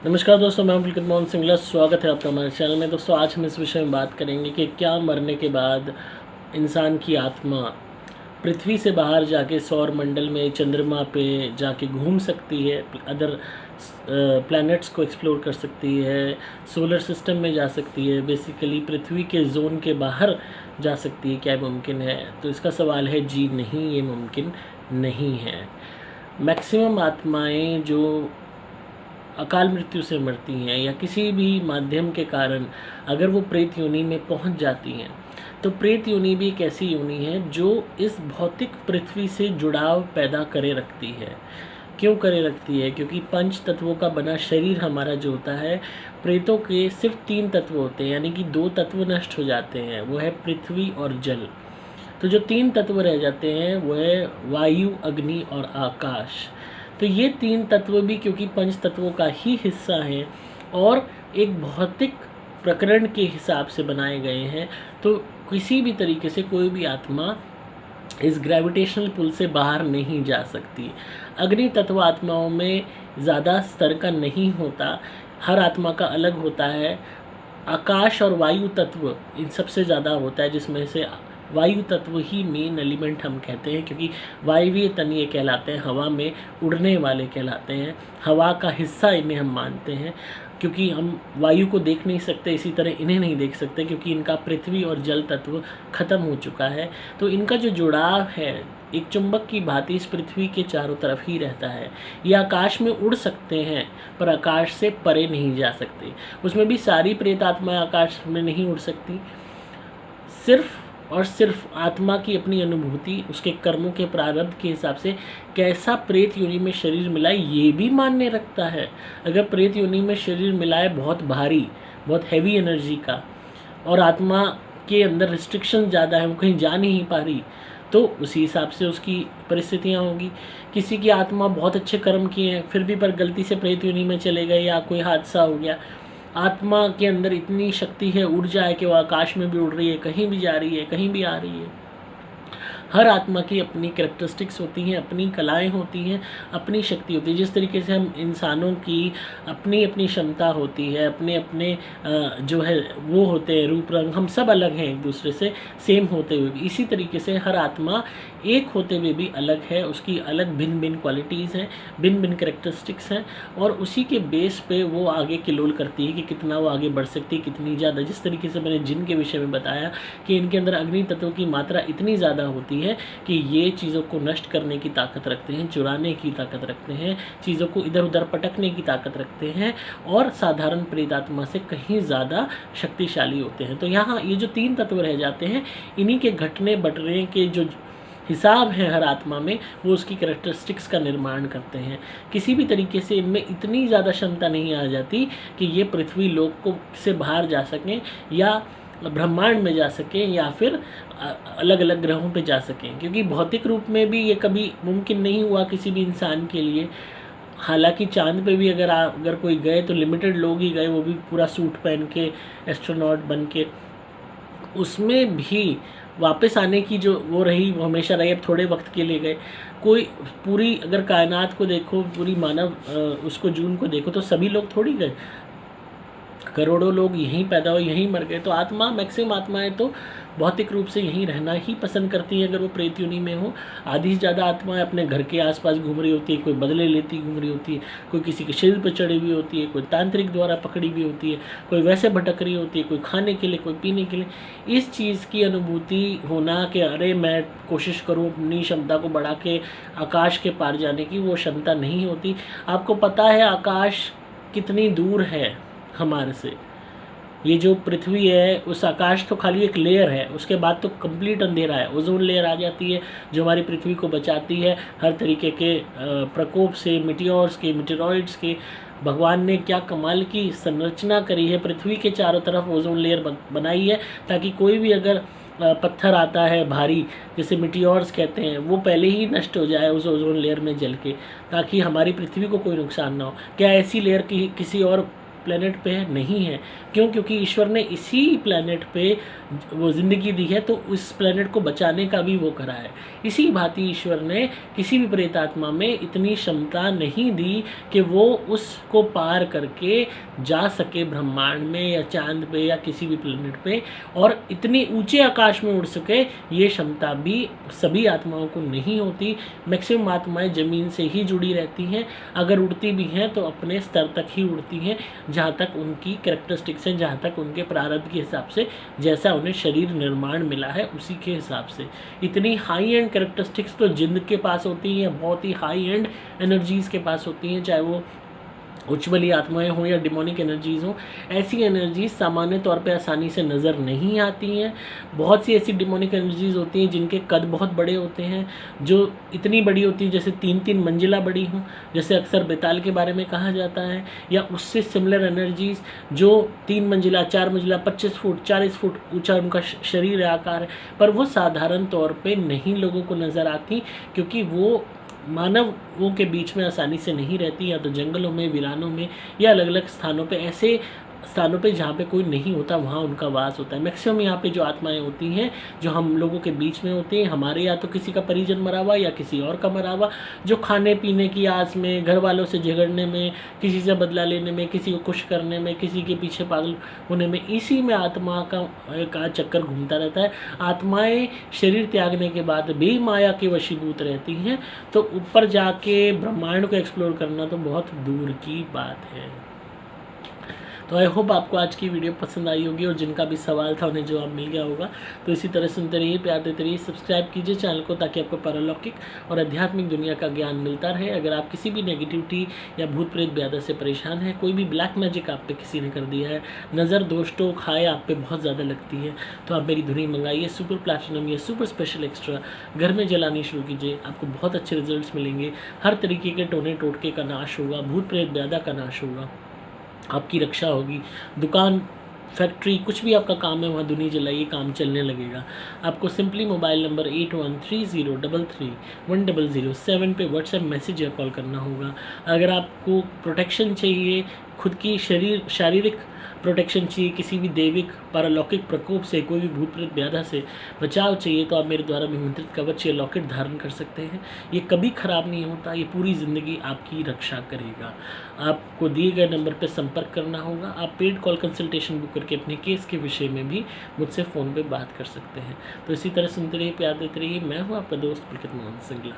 नमस्कार दोस्तों, मैं पुलकित मोहन सिंगला। स्वागत है आपका हमारे चैनल में। दोस्तों, आज हम इस विषय में बात करेंगे कि क्या मरने के बाद इंसान की आत्मा पृथ्वी से बाहर जाके सौर मंडल में चंद्रमा पे जाके घूम सकती है, अदर प्लैनेट्स को एक्सप्लोर कर सकती है, सोलर सिस्टम में जा सकती है, बेसिकली पृथ्वी के जोन के बाहर जा सकती है। क्या मुमकिन है? तो इसका सवाल है जी नहीं, ये मुमकिन नहीं है। मैक्सिमम आत्माएं जो अकाल मृत्यु से मरती हैं या किसी भी माध्यम के कारण अगर वो प्रेत योनि में पहुंच जाती हैं, तो प्रेत योनि भी एक ऐसी योनि है जो इस भौतिक पृथ्वी से जुड़ाव पैदा करे रखती है। क्यों करे रखती है? क्योंकि पंच तत्वों का बना शरीर हमारा जो होता है, प्रेतों के सिर्फ 3 तत्व होते हैं, यानी कि 2 तत्व नष्ट हो जाते हैं, वो है पृथ्वी और जल। तो जो 3 तत्व रह जाते हैं वो है वायु, अग्नि और आकाश। तो ये 3 तत्व भी क्योंकि पंच तत्वों का ही हिस्सा हैं और एक भौतिक प्रकरण के हिसाब से बनाए गए हैं, तो किसी भी तरीके से कोई भी आत्मा इस ग्रेविटेशनल पुल से बाहर नहीं जा सकती। अग्नि तत्व आत्माओं में ज़्यादा स्तर का नहीं होता, हर आत्मा का अलग होता है। आकाश और वायु तत्व इन सबसे ज़्यादा होता है, जिसमें से वायु तत्व ही मेन एलिमेंट हम कहते हैं, क्योंकि वायवीय तन ये कहलाते हैं, हवा में उड़ने वाले कहलाते हैं, हवा का हिस्सा इन्हें हम मानते हैं। क्योंकि हम वायु को देख नहीं सकते, इसी तरह इन्हें नहीं देख सकते, क्योंकि इनका पृथ्वी और जल तत्व खत्म हो चुका है। तो इनका जो जुड़ाव है एक चुंबक की भांति इस पृथ्वी के चारों तरफ ही रहता है। ये आकाश में उड़ सकते हैं पर आकाश से परे नहीं जा सकते। उसमें भी सारी प्रेत आत्माएं आकाश में नहीं उड़ सकती। सिर्फ और सिर्फ आत्मा की अपनी अनुभूति, उसके कर्मों के प्रारब्ध के हिसाब से कैसा प्रेत योनि में शरीर मिला है ये भी मान्य रखता है। अगर प्रेत योनि में शरीर मिला है बहुत भारी, बहुत हैवी एनर्जी का, और आत्मा के अंदर रिस्ट्रिक्शन ज़्यादा है, वो कहीं जा नहीं पा रही, तो उसी हिसाब से उसकी परिस्थितियाँ होंगी। किसी की आत्मा बहुत अच्छे कर्म किए हैं फिर भी पर गलती से प्रेत योनि में चले गए या कोई हादसा हो गया, आत्मा के अंदर इतनी शक्ति है, ऊर्जा है कि वो आकाश में भी उड़ रही है, कहीं भी जा रही है, कहीं भी आ रही है। हर आत्मा की अपनी कैरेक्टरिस्टिक्स होती हैं, अपनी कलाएं होती हैं, अपनी शक्ति होती है। जिस तरीके से हम इंसानों की अपनी अपनी क्षमता होती है, अपने अपने जो है वो होते हैं रूप रंग, हम सब अलग हैं एक दूसरे से, सेम होते हुए भी इसी तरीके से हर आत्मा एक होते हुए भी अलग है, उसकी अलग भिन्न भिन्न क्वालिटीज़ हैं, भिन्न भिन्न कैरेक्टरिस्टिक्स हैं, और उसी के बेस पे वो आगे किलोल करती है कि कितना वो आगे बढ़ सकती है, कितनी ज़्यादा। जिस तरीके से मैंने जिन के विषय में बताया कि इनके अंदर अग्नि तत्व की मात्रा इतनी ज़्यादा होती है कि ये चीज़ों को नष्ट करने की ताकत रखते हैं, चुराने की ताकत रखते हैं, चीज़ों को इधर उधर पटकने की ताकत रखते हैं, और साधारण प्रेतात्मा से कहीं ज़्यादा शक्तिशाली होते हैं। तो यहाँ ये जो 3 तत्व रह जाते हैं, इन्हीं के घटने बटने के जो हिसाब है हर आत्मा में, वो उसकी कैरेक्टरिस्टिक्स का निर्माण करते हैं। किसी भी तरीके से इनमें इतनी ज़्यादा क्षमता नहीं आ जाती कि ये पृथ्वी लोक को से बाहर जा सकें या ब्रह्मांड में जा सकें या फिर अलग अलग ग्रहों पे जा सकें, क्योंकि भौतिक रूप में भी ये कभी मुमकिन नहीं हुआ किसी भी इंसान के लिए। हालांकि चांद पे भी अगर कोई गए तो लिमिटेड लोग ही गए, वो भी पूरा सूट पहन के, एस्ट्रोनॉट बन के। उसमें भी वापस आने की जो वो रही, वो हमेशा रही, अब थोड़े वक्त के लिए गए। कोई पूरी अगर कायनात को देखो, पूरी मानव उसको जून को देखो, तो सभी लोग थोड़ी गए, करोड़ों लोग यहीं पैदा हुए, यहीं मर गए। तो आत्मा, मैक्सिमम आत्माएं तो भौतिक रूप से यहीं रहना ही पसंद करती हैं अगर वो प्रेत योनि में हो। आधी से ज़्यादा आत्माएं अपने घर के आसपास घूम रही होती है, कोई बदले लेती घूम रही होती है, कोई किसी के शरीर पर चढ़ी हुई होती है, कोई तांत्रिक द्वारा पकड़ी हुई होती है, कोई वैसे भटक रही होती है, कोई खाने के लिए, कोई पीने के लिए। इस चीज़ की अनुभूति होना कि अरे मैं कोशिश करूँ अपनी क्षमता को बढ़ा के आकाश के पार जाने की, वो क्षमता नहीं होती। आपको पता है आकाश कितनी दूर है हमारे से? ये जो पृथ्वी है, उस आकाश तो खाली एक लेयर है, उसके बाद तो कंप्लीट अंधेरा है। ओजोन लेयर आ जाती है जो हमारी पृथ्वी को बचाती है हर तरीके के प्रकोप से, मिटियोर्स के, मिटेरॉइड्स के। भगवान ने क्या कमाल की संरचना करी है, पृथ्वी के चारों तरफ ओजोन लेयर बनाई है, ताकि कोई भी अगर पत्थर आता है भारी, जैसे मिटियोर्स कहते हैं, वो पहले ही नष्ट हो जाए उस ओजोन लेयर में जल के, ताकि हमारी पृथ्वी को कोई नुकसान ना हो। क्या ऐसी लेयर की किसी और प्लेनेट पे है? नहीं है। क्यों? क्योंकि ईश्वर ने इसी प्लेनेट पे वो ज़िंदगी दी है, तो उस प्लेनेट को बचाने का भी वो करा है। इसी भांति ईश्वर ने किसी भी प्रेतात्मा में इतनी क्षमता नहीं दी कि वो उसको पार करके जा सके ब्रह्मांड में या चांद पे या किसी भी प्लेनेट पे, और इतनी ऊंचे आकाश में उड़ सके। ये क्षमता भी सभी आत्माओं को नहीं होती। मैक्सिमम आत्माएं ज़मीन से ही जुड़ी रहती हैं। अगर उड़ती भी हैं तो अपने स्तर तक ही उड़ती हैं, जहाँ तक उनकी कैरेक्टरिस्टिक्स हैं, जहाँ तक उनके प्रारब्ध के हिसाब से, जैसा उन्हें शरीर निर्माण मिला है उसी के हिसाब से। इतनी हाई एंड कैरेक्टरिस्टिक्स तो जिन्न के पास होती हैं, बहुत ही हाई एंड एनर्जीज़ के पास होती हैं, चाहे वो उच्च बली आत्माएं हों या डिमोनिक एनर्जीज़ हों। ऐसी एनर्जीज सामान्य तौर पे आसानी से नज़र नहीं आती हैं। बहुत सी ऐसी डिमोनिक एनर्जीज़ होती हैं जिनके कद बहुत बड़े होते हैं, जो इतनी बड़ी होती हैं जैसे 3-3 मंजिला बड़ी हों, जैसे अक्सर बेताल के बारे में कहा जाता है, या उससे सिमिलर एनर्जीज़ जो 3 मंजिला, 4 मंजिला, 25 फुट, 40 फुट ऊँचा उनका शरीर आकार है, पर वो साधारण तौर पर नहीं लोगों को नज़र आती, क्योंकि वो मानवों के बीच में आसानी से नहीं रहती, या तो जंगलों में, वीरानों में, या अलग अलग स्थानों पे, ऐसे स्थानों पे जहाँ पे कोई नहीं होता वहाँ उनका वास होता है। मैक्सिमम यहाँ पे जो आत्माएं होती हैं जो हम लोगों के बीच में होती हैं, हमारे या तो किसी का परिजन मरा हुआ या किसी और का मरा हुआ, जो खाने पीने की आस में, घर वालों से झगड़ने में, किसी से बदला लेने में, किसी को खुश करने में, किसी के पीछे पागल होने में, इसी में आत्मा का चक्कर घूमता रहता है। आत्माएं शरीर त्यागने के बाद भी माया के वशीभूत रहती हैं, तो ऊपर जाके ब्रह्मांड को एक्सप्लोर करना तो बहुत दूर की बात है। तो आई होप आपको आज की वीडियो पसंद आई होगी, और जिनका भी सवाल था उन्हें जवाब मिल गया होगा। तो इसी तरह सुनते रहिए, प्यार देते रहिए, सब्सक्राइब कीजिए चैनल को, ताकि आपको पारलौकिक और आध्यात्मिक दुनिया का ज्ञान मिलता रहे। अगर आप किसी भी नेगेटिविटी या भूत प्रेत ब्यादा से परेशान हैं, कोई भी ब्लैक मैजिक आप पे किसी ने कर दिया है, नज़र दोष टोक खाए आप पे बहुत ज़्यादा लगती है, तो आप मेरी धुनी मंगाइए, सुपर प्लैटिनम या सुपर स्पेशल एक्स्ट्रा घर में जलानी शुरू कीजिए। आपको बहुत अच्छे रिजल्ट्स मिलेंगे। हर तरीके के टोने टोटके का नाश होगा, भूत प्रेत ब्यादा का नाश होगा, आपकी रक्षा होगी। दुकान, फैक्ट्री, कुछ भी आपका काम है वहाँ दुनी जलाइए, काम चलने लगेगा। आपको सिंपली मोबाइल नंबर 8130331007 पे व्हाट्सएप मैसेज या कॉल करना होगा। अगर आपको प्रोटेक्शन चाहिए, खुद की शारीरिक प्रोटेक्शन चाहिए, किसी भी दैविक पारलौकिक प्रकोप से, कोई भी भूत प्रेत ब्याधा से बचाव चाहिए, तो आप मेरे द्वारा विमंत्रित कवच या लॉकेट धारण कर सकते हैं। ये कभी ख़राब नहीं होता, ये पूरी ज़िंदगी आपकी रक्षा करेगा। आपको दिए गए नंबर पर संपर्क करना होगा। आप पेड कॉल कंसल्टेशन बुक करके अपने केस के विषय में भी मुझसे फ़ोन पर बात कर सकते हैं। तो इसी तरह सुनते रहिए, प्यार देते रहिए। मैं हूँ आपका दोस्त पुलकित मोहन सिंगला।